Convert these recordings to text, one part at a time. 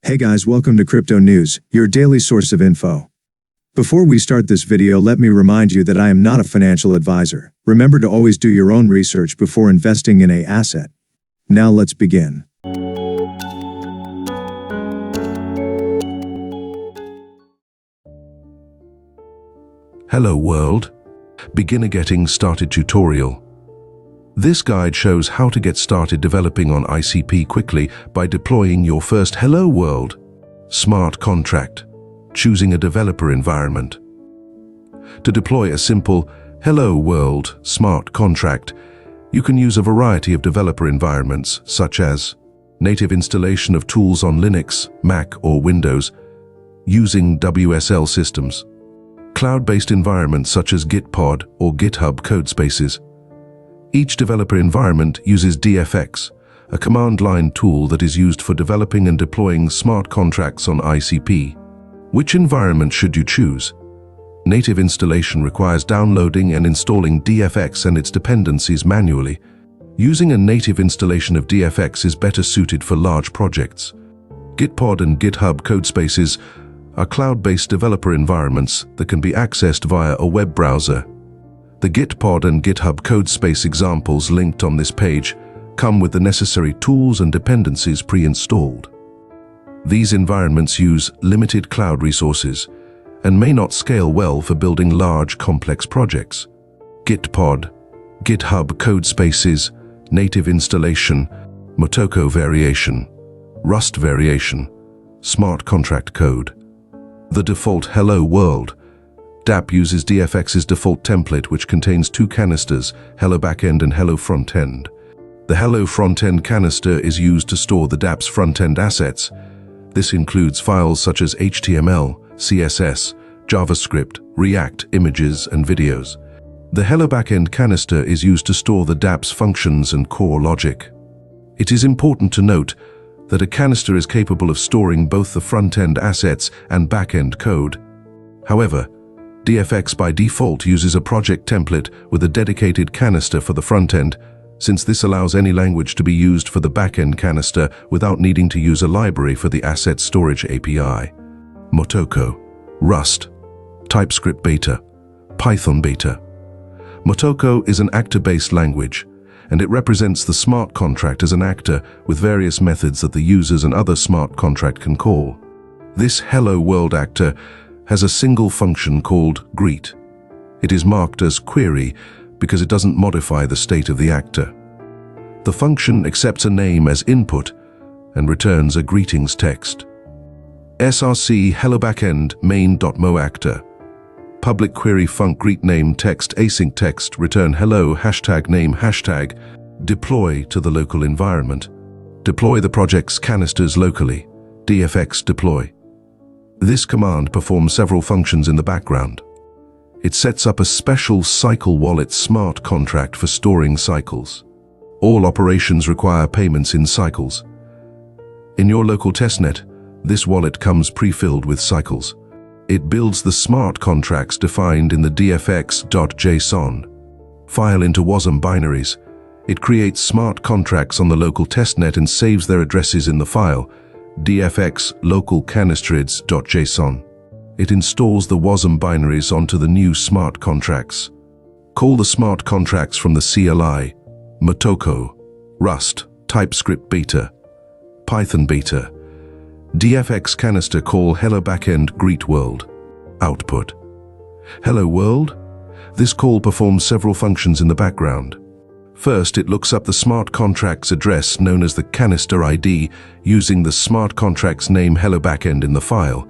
Hey guys, welcome to Crypto News, your daily source of info. Before we start this video, let me remind you that I am not a financial advisor. Remember to always do your own research before investing in an asset. Now let's begin. Hello world. Beginner Getting Started tutorial. This guide shows how to get started developing on ICP quickly by deploying your first Hello World smart contract, choosing a developer environment. To deploy a simple Hello World smart contract, you can use a variety of developer environments such as native installation of tools on Linux, Mac or Windows, using WSL systems, cloud-based environments such as Gitpod or GitHub codespaces. Each developer environment uses DFX, a command line tool that is used for developing and deploying smart contracts on ICP. Which environment should you choose? Native installation requires downloading and installing DFX and its dependencies manually. Using a native installation of DFX is better suited for large projects. Gitpod and GitHub codespaces are cloud-based developer environments that can be accessed via a web browser. The Gitpod and GitHub codespace examples linked on this page come with the necessary tools and dependencies pre-installed. These environments use limited cloud resources and may not scale well for building large, complex projects. Gitpod, GitHub codespaces, native installation, Motoko variation, Rust variation, smart contract code. The default Hello World dApp uses DFX's default template, which contains two canisters, Hello Backend and Hello Frontend. The Hello Frontend canister is used to store the dApp's front-end assets. This includes files such as HTML, CSS, JavaScript, React, images, and videos. The Hello Backend canister is used to store the dApp's functions and core logic. It is important to note that a canister is capable of storing both the front-end assets and back-end code. However, DFX by default uses a project template with a dedicated canister for the front end, since this allows any language to be used for the back-end canister without needing to use a library for the asset storage API. Motoko, Rust, TypeScript Beta, Python Beta. Motoko is an actor-based language, and it represents the smart contract as an actor with various methods that the users and other smart contract can call. This Hello World actor has a single function called greet. It is marked as query because it doesn't modify the state of the actor. The function accepts a name as input and returns a greetings text. src hello backend main.mo actor. Public query func greet name text async text return hello hashtag name hashtag. Deploy to the local environment. Deploy the project's canisters locally. DFX deploy. This command performs several functions in the background. It sets up a special cycle wallet smart contract for storing cycles. All operations require payments in cycles. In your local testnet, this wallet comes pre-filled with cycles. It builds the smart contracts defined in the dfx.json file into WASM binaries. It creates smart contracts on the local testnet and saves their addresses in the file dfx local canistrids.json. It installs the WASM binaries onto the new smart contracts. Call the smart contracts from the CLI, Motoko, Rust, TypeScript Beta, Python Beta. DFX canister call Hello Backend Greet World. Output. Hello World. This call performs several functions in the background. First, it looks up the smart contract's address known as the canister ID using the smart contract's name Hello Backend in the file,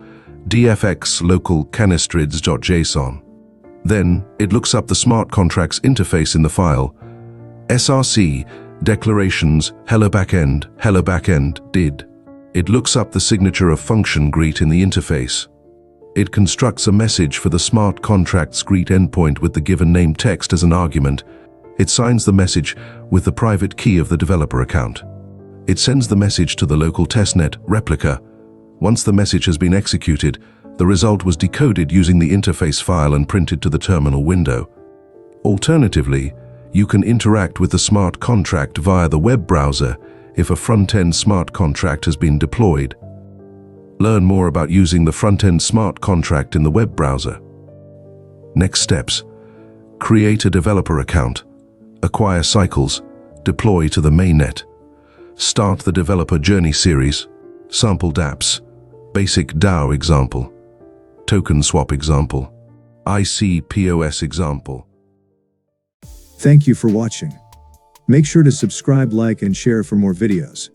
dfx local canistrids.json. Then, it looks up the smart contract's interface in the file, src declarations hello backend did. It looks up the signature of function greet in the interface. It constructs a message for the smart contract's greet endpoint with the given name text as an argument. It signs the message with the private key of the developer account. It sends the message to the local testnet replica. Once the message has been executed, the result was decoded using the interface file and printed to the terminal window. Alternatively, you can interact with the smart contract via the web browser if a front-end smart contract has been deployed. Learn more about using the front-end smart contract in the web browser. Next steps. Create a developer account. Acquire cycles. Deploy to the mainnet. Start the developer journey series. Sample dApps. Basic DAO example. Token swap example. ICPOS example. Thank you for watching. Make sure to subscribe, like, and share for more videos.